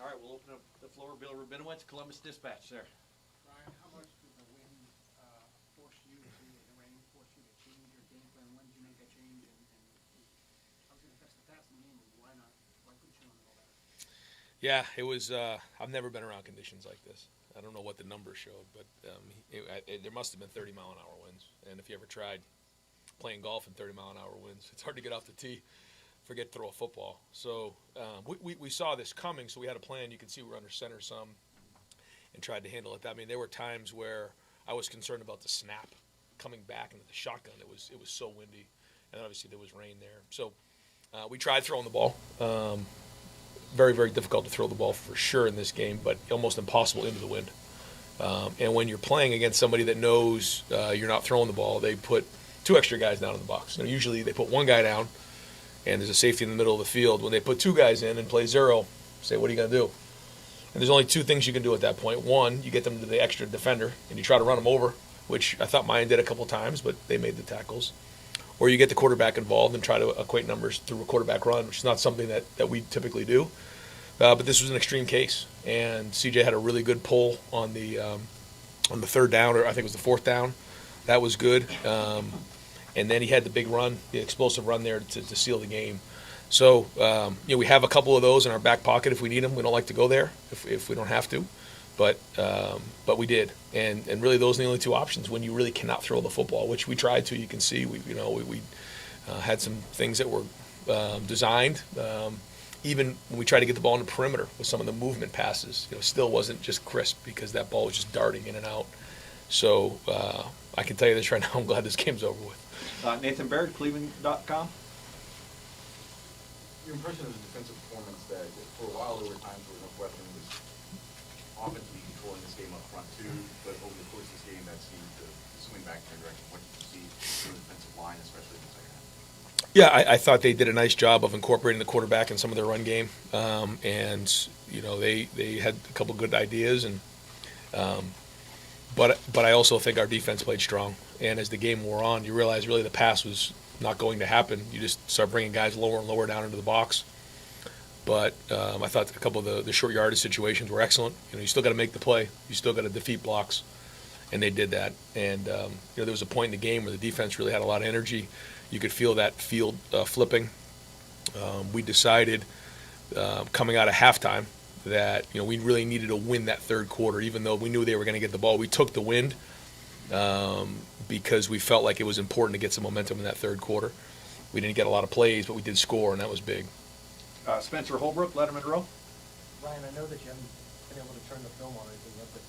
All right, we'll open up the floor. Bill Rubinowitz, Columbus Dispatch, sir. Ryan, how much did the wind force you to, the rain force you to change your game plan? When did you make that change? And I was going to test the stats in the game. Why not? Why couldn't you run the ball better? Yeah, it was. I've never been around conditions like this. I don't know what the numbers showed, but there must have been 30-mile-an-hour winds. And if you ever tried playing golf in 30-mile-an-hour winds, it's hard to get off the tee. Forget throw a football. So we saw this coming, so we had a plan. You can see we were under center some and tried to handle it. I mean, there were times where I was concerned about the snap coming back into the shotgun. It was so windy, and obviously there was rain there. So we tried throwing the ball. Very, very difficult to throw the ball for sure in this game, but almost impossible into the wind. And when you're playing against somebody that knows you're not throwing the ball, they put 2 extra guys down in the box. Usually they put 1 guy down, and there's a safety in the middle of the field. When they put 2 guys in and play zero, say, what are you going to do? And there's only 2 things you can do at that point. One, you get them to the extra defender, and you try to run them over, which I thought mine did a couple times, but they made the tackles. Or you get the quarterback involved and try to equate numbers through a quarterback run, which is not something that we typically do. But this was an extreme case, and CJ had a really good pull on the 3rd down, or I think it was the 4th down. That was good. And then he had the big run, the explosive run there to seal the game. So, we have a couple of those in our back pocket if we need them. We don't like to go there if we don't have to, but we did. And really those are the only 2 options when you really cannot throw the football, which we tried to. You can see we had some things that were designed. Even when we tried to get the ball in the perimeter with some of the movement passes, still wasn't just crisp because that ball was just darting in and out. So I can tell you this right now, I'm glad this game's over with. Nathan Baird, Cleveland.com. Your impression of the defensive performance that for a while there were times where Northwestern was offensively controlling this game up front too, but over the course of this game that seemed to swing back in their direction. What did you see from the defensive line, especially in the second half? Yeah, I thought they did a nice job of incorporating the quarterback in some of their run game, and they had a couple good ideas, and but I also think our defense played strong. And as the game wore on, you realize really the pass was not going to happen. You just start bringing guys lower and lower down into the box. But I thought a couple of the short yardage situations were excellent. You still got to make the play. You still got to defeat blocks, and they did that. And there was a point in the game where the defense really had a lot of energy. You could feel that field flipping. We decided coming out of halftime that we really needed to win that 3rd quarter, even though we knew they were going to get the ball. We took the wind because we felt like it was important to get some momentum in that 3rd quarter. We didn't get a lot of plays, but we did score, and that was big. Spencer Holbrook, Lettermen Row. Ryan, I know that you haven't been able to turn the film on or anything yet, but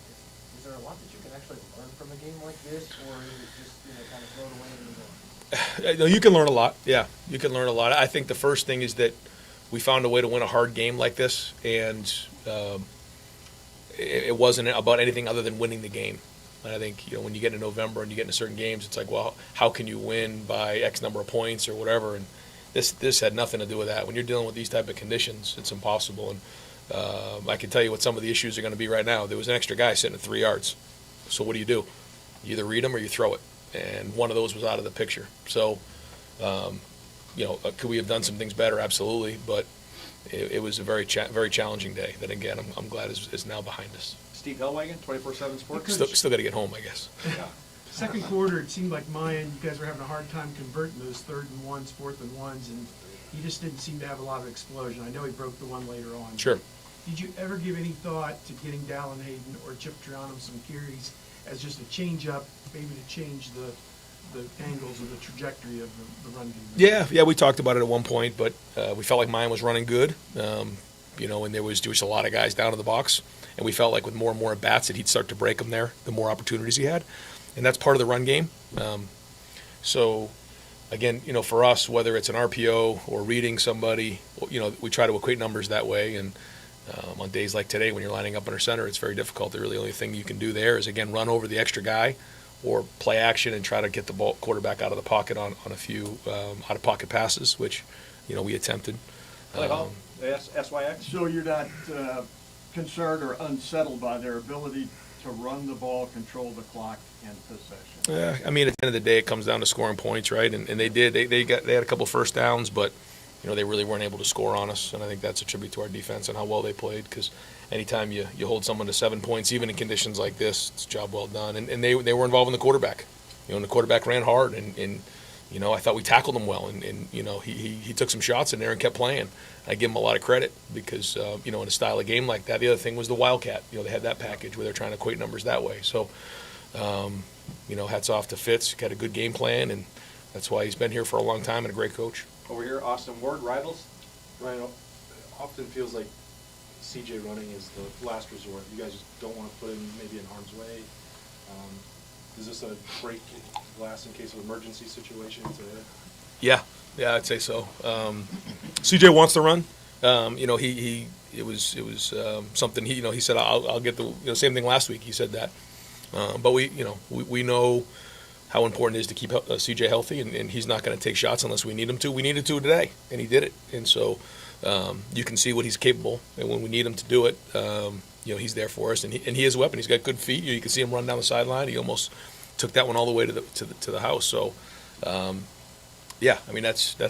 is there a lot that you can actually learn from a game like this, or is it just kind of thrown away and move on? No, you can learn a lot. Yeah, you can learn a lot. I think the first thing is that we found a way to win a hard game like this, and it wasn't about anything other than winning the game. And I think when you get into November and you get into certain games, it's like, well, how can you win by X number of points or whatever? And this had nothing to do with that. When you're dealing with these type of conditions, it's impossible. And I can tell you what some of the issues are going to be right now. There was an extra guy sitting at 3 yards. So what do? You either read him or you throw it. And one of those was out of the picture. So, could we have done some things better? Absolutely. But it was a very challenging day that, again, I'm glad is now behind us. Steve Hellwagen, 24/7 Sports. Still got to get home, I guess. Yeah. Second quarter, it seemed like Mayan, you guys were having a hard time converting those 3rd and 1s, 4th and 1s, and he just didn't seem to have a lot of explosion. I know he broke the one later on. Sure. Did you ever give any thought to getting Dallin Hayden or Chip Triano some carries as just a change-up, maybe to change the angles or the trajectory of the run game? Yeah, we talked about it at one point, but we felt like mine was running good, and there was just a lot of guys down in the box, and we felt like with more and more at-bats that he'd start to break them there, the more opportunities he had, and that's part of the run game. So, again, for us, whether it's an RPO or reading somebody, we try to equate numbers that way, and on days like today when you're lining up under center, it's very difficult. The really only thing you can do there is, again, run over the extra guy or play action and try to get the ball quarterback out of the pocket on a few out-of-pocket passes, which, we attempted. SYX. So you're not concerned or unsettled by their ability to run the ball, control the clock, and possession? Yeah, at the end of the day, it comes down to scoring points, right? And they did. They had a couple first downs, but they really weren't able to score on us, and I think that's a tribute to our defense and how well they played, because anytime you hold someone to 7 points, even in conditions like this, it's a job well done. And they were involved in the quarterback. And the quarterback ran hard, and I thought we tackled him well, and he took some shots in there and kept playing. I give him a lot of credit because, in a style of game like that, the other thing was the Wildcat. They had that package where they're trying to equate numbers that way. So, hats off to Fitz. Got a good game plan, and that's why he's been here for a long time and a great coach. Over here, Austin Ward, Rivals. Ryan, it often feels like CJ running is the last resort. You guys just don't want to put him maybe in harm's way. Is this a break glass in case of emergency situation today? Yeah, I'd say so. CJ wants to run. It was something he said I'll get the same thing last week. He said that, but we know how important it is to keep CJ healthy, and he's not going to take shots unless we need him to. We needed to today, and he did it. And so you can see what he's capable, and when we need him to do it, he's there for us, and he is a weapon. He's got good feet. You can see him run down the sideline. He almost took that one all the way to the house. So, that's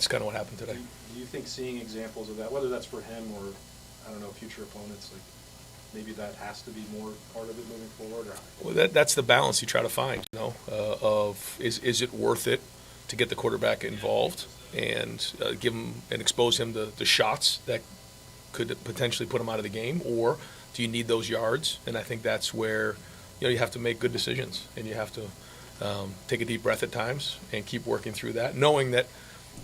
kind of what happened today. Do you think seeing examples of that, whether that's for him or, I don't know, future opponents, like maybe that has to be more part of it moving forward? Or? Well, that's the balance you try to find, of is it worth it to get the quarterback involved and give him and expose him to the shots that could potentially put him out of the game, or do you need those yards? And I think that's where you have to make good decisions, and you have to take a deep breath at times and keep working through that, knowing that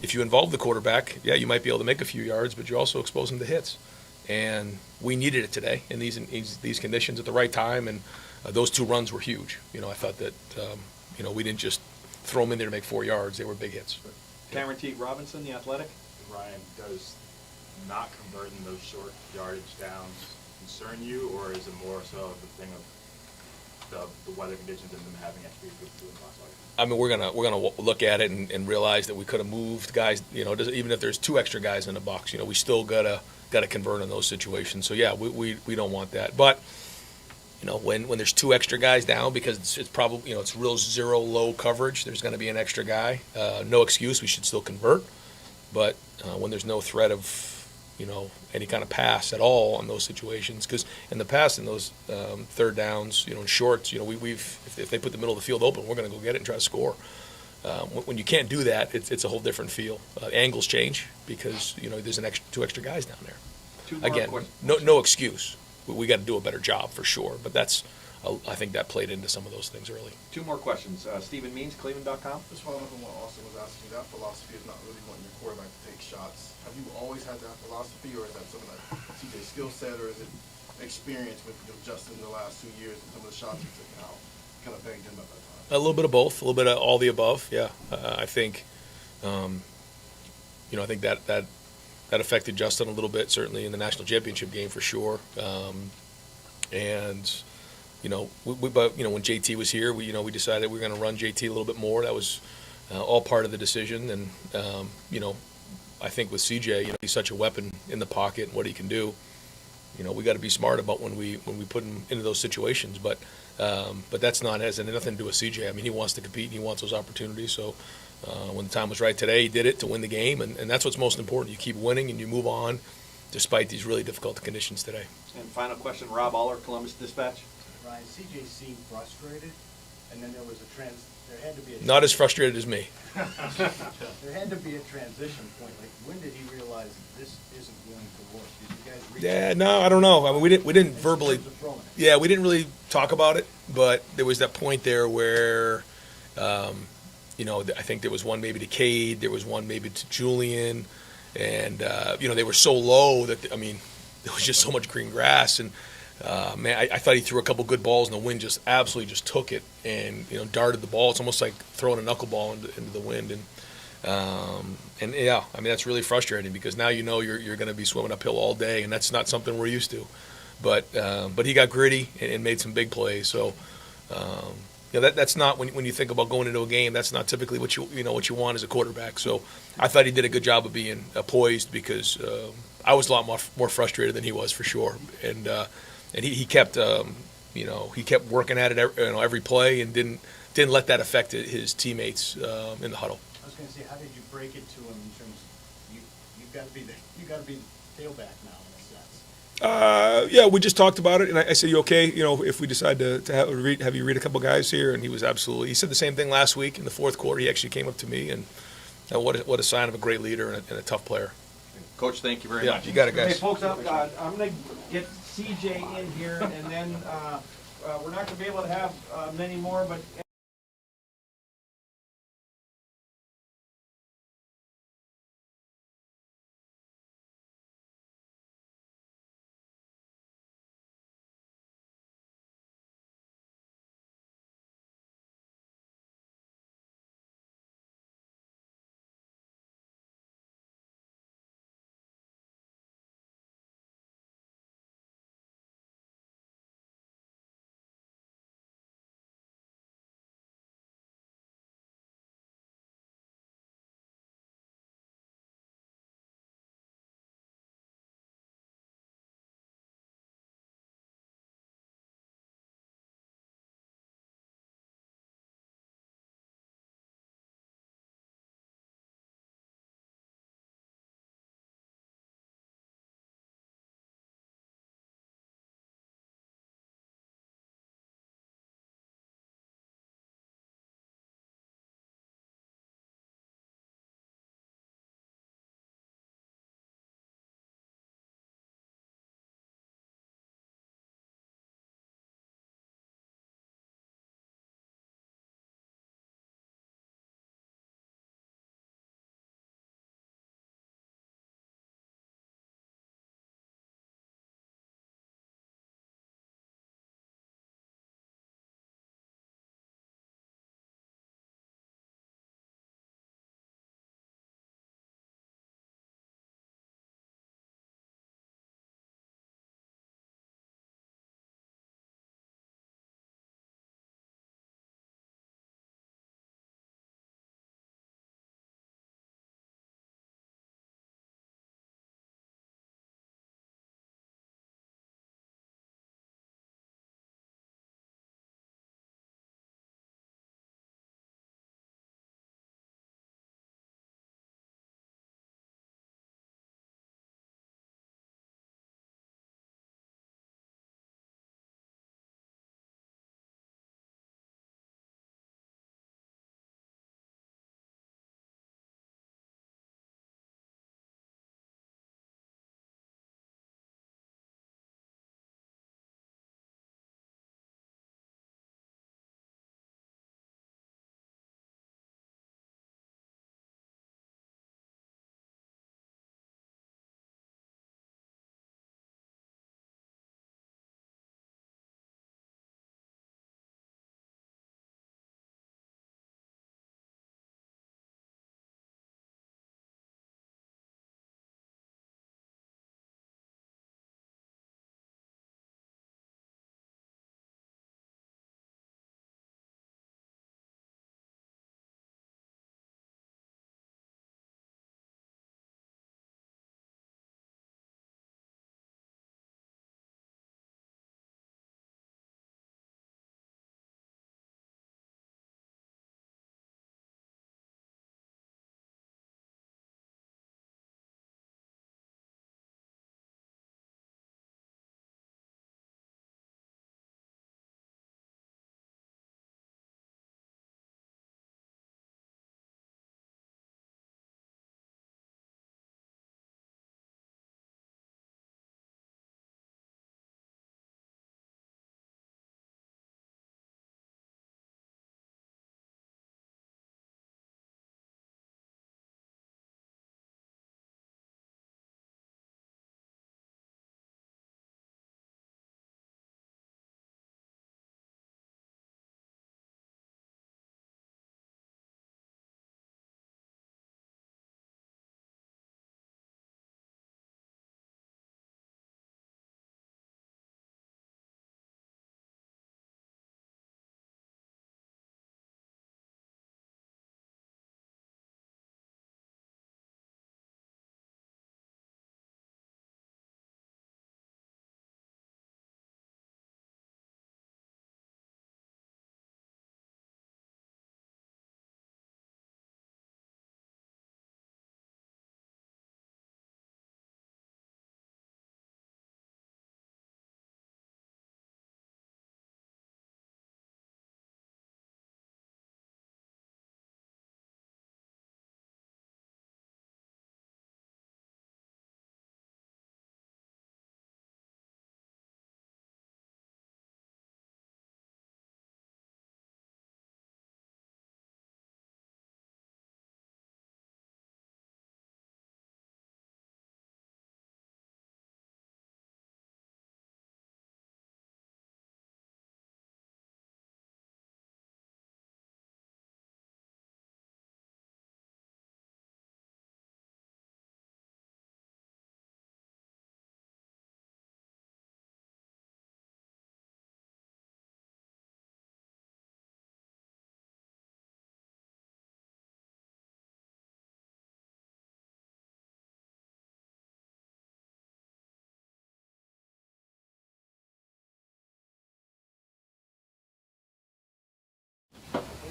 if you involve the quarterback, you might be able to make a few yards, but you also expose him to hits. And we needed it today in these conditions at the right time, and those 2 runs were huge. I thought that we didn't just throw them in there to make 4 yards; they were big hits. Cameron T. Robinson, The Athletic. Ryan, does not converting those short yardage downs concern you, or is it more so the thing of the weather conditions and them having extra good food and box? I mean, we're gonna look at it and realize that we could have moved guys. Even if there's 2 extra guys in the box, we still gotta convert in those situations. So we don't want that. But when there's 2 extra guys down, because it's probably it's real zero low coverage, there's going to be an extra guy. No excuse, we should still convert. But when there's no threat of any kind of pass at all in those situations, because in the past in those 3rd downs, in shorts, if they put the middle of the field open, we're going to go get it and try to score. When you can't do that, it's a whole different feel. Angles change because there's 2 extra guys down there. Again, no excuse. We got to do a better job for sure. But I think that played into some of those things early. 2 more questions. Stephen Means, Cleveland.com. Just following up on what Austin was asking, that philosophy is not really wanting your quarterback to take shots. Have you always had that philosophy, or is that something like CJ's skill set, or is it experience with Justin the last 2 years and some of the shots he's taken out kind of begged him at that time? A little bit of both, a little bit of all the above. Yeah, I think, I think that affected Justin a little bit, certainly in the national championship game for sure. And when JT was here, we decided we were going to run JT a little bit more. That was all part of the decision. And I think with CJ, he's such a weapon in the pocket and what he can do. We got to be smart about when we put him into those situations. But that's has nothing to do with CJ. I mean, he wants to compete and he wants those opportunities. So when the time was right today, he did it to win the game, and that's what's most important. You keep winning and you move on despite these really difficult conditions today. And final question, Rob Aller, Columbus Dispatch. Ryan, CJ seemed frustrated, and then there had to be a... Not as frustrated as me. There had to be a transition point. Like, when did he realize this isn't going to work? Did you guys reach... Yeah, no, I don't know. I mean, we didn't verbally... Yeah, we didn't really talk about it, but there was that point there where, I think there was one maybe to Cade, there was one maybe to Julian, and, they were so low that, there was just so much green grass, and, I thought he threw a couple good balls, and the wind just absolutely just took it and, darted the ball. It's almost like throwing a knuckleball into the wind, and that's really frustrating because now you're going to be swimming uphill all day, and that's not something we're used to. But he got gritty and made some big plays. So that's not when you think about going into a game. That's not typically what you want as a quarterback. So I thought he did a good job of being poised because I was a lot more frustrated than he was for sure. And he kept he kept working at it every play and didn't let that affect his teammates in the huddle. I was going to say, how did you break it to him in terms of you gotta be the tailback now in a sense. Yeah, we just talked about it, and I said, "You okay? You know, if we decide to have you read a couple guys here?" And he was absolutely. He said the same thing last week in the fourth quarter. He actually came up to me, and what a sign of a great leader and a tough player. Coach, thank you very Yeah, much. you got it, Hey, guys. folks, I'm gonna get CJ in here, and then, we're not gonna be able to have, many more, but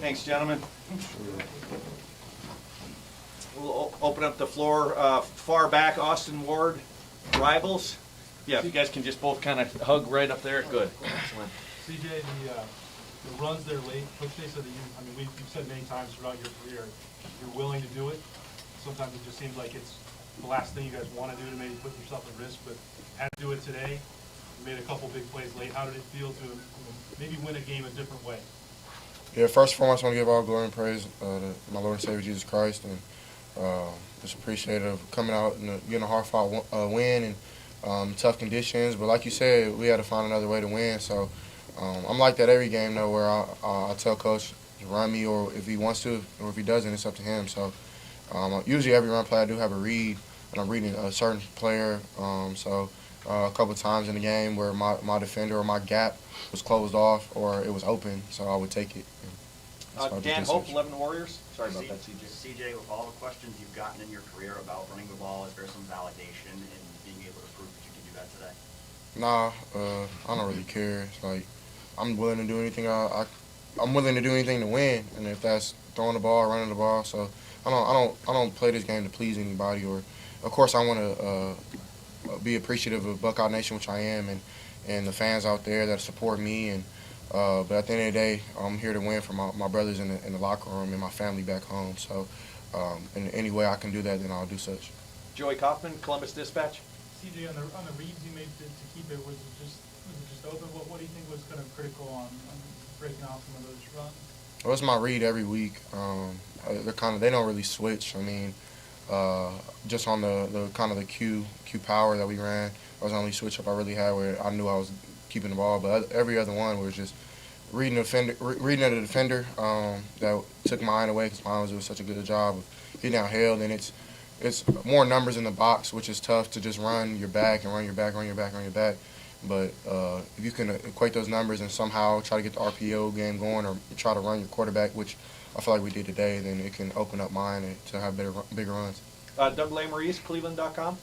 Thanks, gentlemen. We'll open up the floor far back, Austin Ward, Rivals. Yeah, if you guys can just both kind of hug right up there, good. Excellent. CJ, the runs there late, Coach Day said that you've said many times throughout your career, you're willing to do it. Sometimes it just seems like it's the last thing you guys want to do to maybe put yourself at risk, but had to do it today. You made a couple big plays late. How did it feel to maybe win a game a different way? Yeah, first and foremost, I want to give all glory and praise to my Lord and Savior Jesus Christ, and just appreciative of coming out and getting a hard-fought win and tough conditions. But like you said, we had to find another way to win. So I'm like that every game, though, where I tell Coach to run me, or if he wants to, or if he doesn't, it's up to him. So usually every run play I do have a read, and I'm reading a certain player. A couple of times in the game where my defender or my gap was closed off or it was open, so I would take it. Dan Hope, 11 Warriors. Sorry about that, CJ. CJ, with all the questions you've gotten in your career about running the ball, is there some validation in being able to prove that you can do that today? Nah, I don't really care. It's like I'm willing to do anything. I'm willing to do anything to win, and if that's throwing the ball, running the ball, so I don't play this game to please anybody. Or, of course, I want to be appreciative of Buckeye Nation, which I am, and the fans out there that support me. And but at the end of the day, I'm here to win for my brothers in the locker room and my family back home. So in any way I can do that, then I'll do such. Joey Kaufman, Columbus Dispatch. CJ, on the reads you made to keep it, was it just open? What do you think was kind of critical on breaking off some of those runs? Well, it's my read every week. They don't really switch. I mean, just on the kind of the Q power that we ran, that was the only switch up I really had where I knew I was keeping the ball. But every other one was just reading at the defender that took mine away because mine was doing such a good job of getting downhill. And it's more numbers in the box, which is tough to just run your back and run your back, run your back, run your back. But if you can equate those numbers and somehow try to get the RPO game going or try to run your quarterback, which I feel like we did today, then it can open up mine to have bigger runs. Doug Lamorese, Cleveland.com.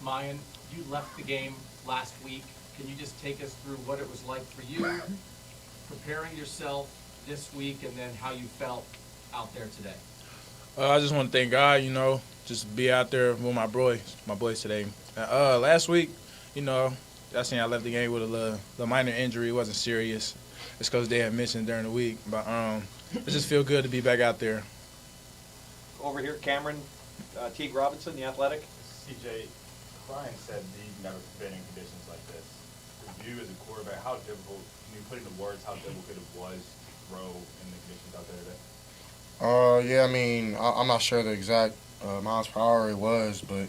Mayan, you left the game last week. Can you just take us through what it was like for you, preparing yourself this week, and then how you felt out there today? I just want to thank God, just be out there with my boys today. Last week, I seen I left the game with a little minor injury. It wasn't serious. It's because they had mentioned during the week. But it just feel good to be back out there. Over here, Cameron Teague Robinson, The Athletic. CJ, Brian said he'd never been in conditions like this. For you as a quarterback, how difficult, put into words how difficult it was to throw in the conditions out there today? Yeah, I mean, I'm not sure the exact miles per hour it was, but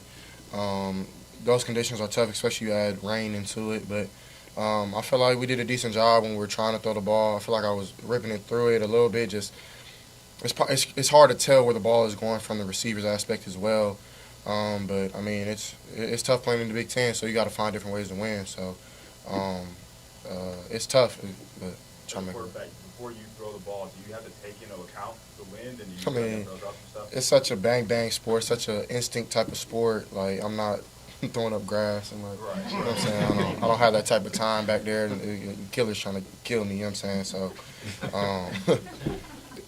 those conditions are tough, especially you add rain into it. But I feel like we did a decent job when we were trying to throw the ball. I feel like I was ripping it through it a little bit. Just it's hard to tell where the ball is going from the receiver's aspect as well. But I mean, it's tough playing in the Big Ten, so you got to find different ways to win. So it's tough. But trying to make quarterback, before you throw the ball, do you have to take into account the wind and I mean, it's such a bang sport, such an instinct type of sport. Like I'm not throwing up grass and like, right. You know what I'm saying? I don't have that type of time back there. And killers trying to kill me. You know what I'm saying? So,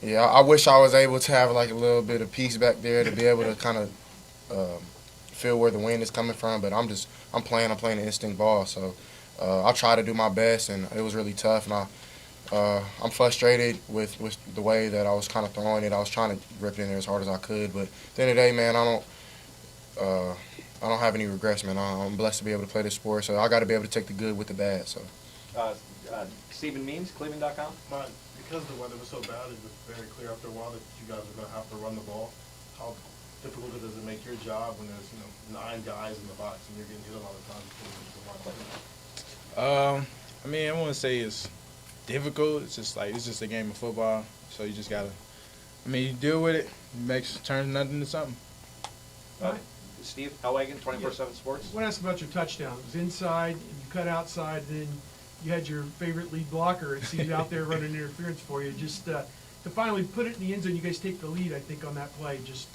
yeah, I wish I was able to have like a little bit of peace back there to be able to kind of feel where the wind is coming from. But I'm playing an instinct ball. So I try to do my best, and it was really tough. And I'm frustrated with the way that I was kind of throwing it. I was trying to rip it in there as hard as I could. But at the end of the day, man, I don't have any regrets, man. I'm blessed to be able to play this sport, so I got to be able to take the good with the bad. So, Stephen Means, Cleveland.com. Because the weather was so bad, it was very clear after a while that you guys were going to have to run the ball. How difficult does it make your job when there's 9 guys in the box and you're getting hit a lot of times? I mean, I wouldn't say it's difficult. It's just a game of football. So you just gotta, you deal with it. Turn nothing into something. Steve Hellwagen, 24/7 Sports. I want to ask about your touchdown. It was inside, you cut outside, then you had your favorite lead blocker, it seemed, out there running interference for you. Just to finally put it in the end zone, you guys take the lead, I think, on that play. Just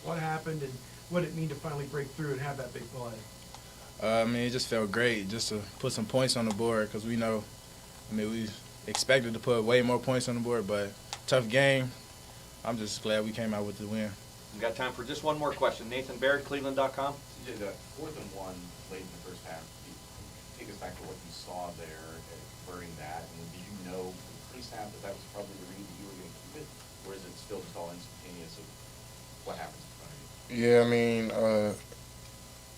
what happened and what did it mean to finally break through and have that big play? It just felt great just to put some points on the board because we know, we expected to put way more points on the board, but tough game. I'm just glad we came out with the win. We got time for just one more question. Nathan Barrett, Cleveland.com. CJ, the 4th and 1 late in the first half, take us back to what you saw there during that, and did you know pre-snap that was probably the read that you were going to keep it, or is it still just all instantaneous of what happens in front of you? Yeah, I mean,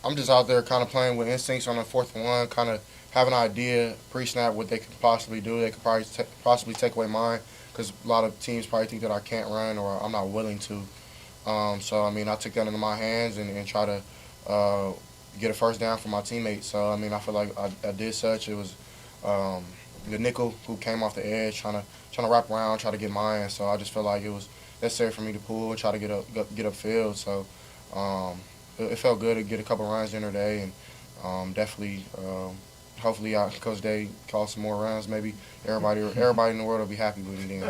I'm just out there kind of playing with instincts on the 4th and 1, kind of have an idea pre-snap what they could possibly do. They could probably possibly take away mine because a lot of teams probably think that I can't run or I'm not willing to. So, I mean, I took that into my hands and try to get a first down for my teammates. So, I mean, I feel like I did such. It was the nickel who came off the edge trying to wrap around, try to get mine. So I just felt like it was necessary for me to pull and try to get upfield. So it felt good to get a couple runs in today, and definitely, hopefully, Coach Day calls some more runs. Maybe everybody in the world will be happy with me then.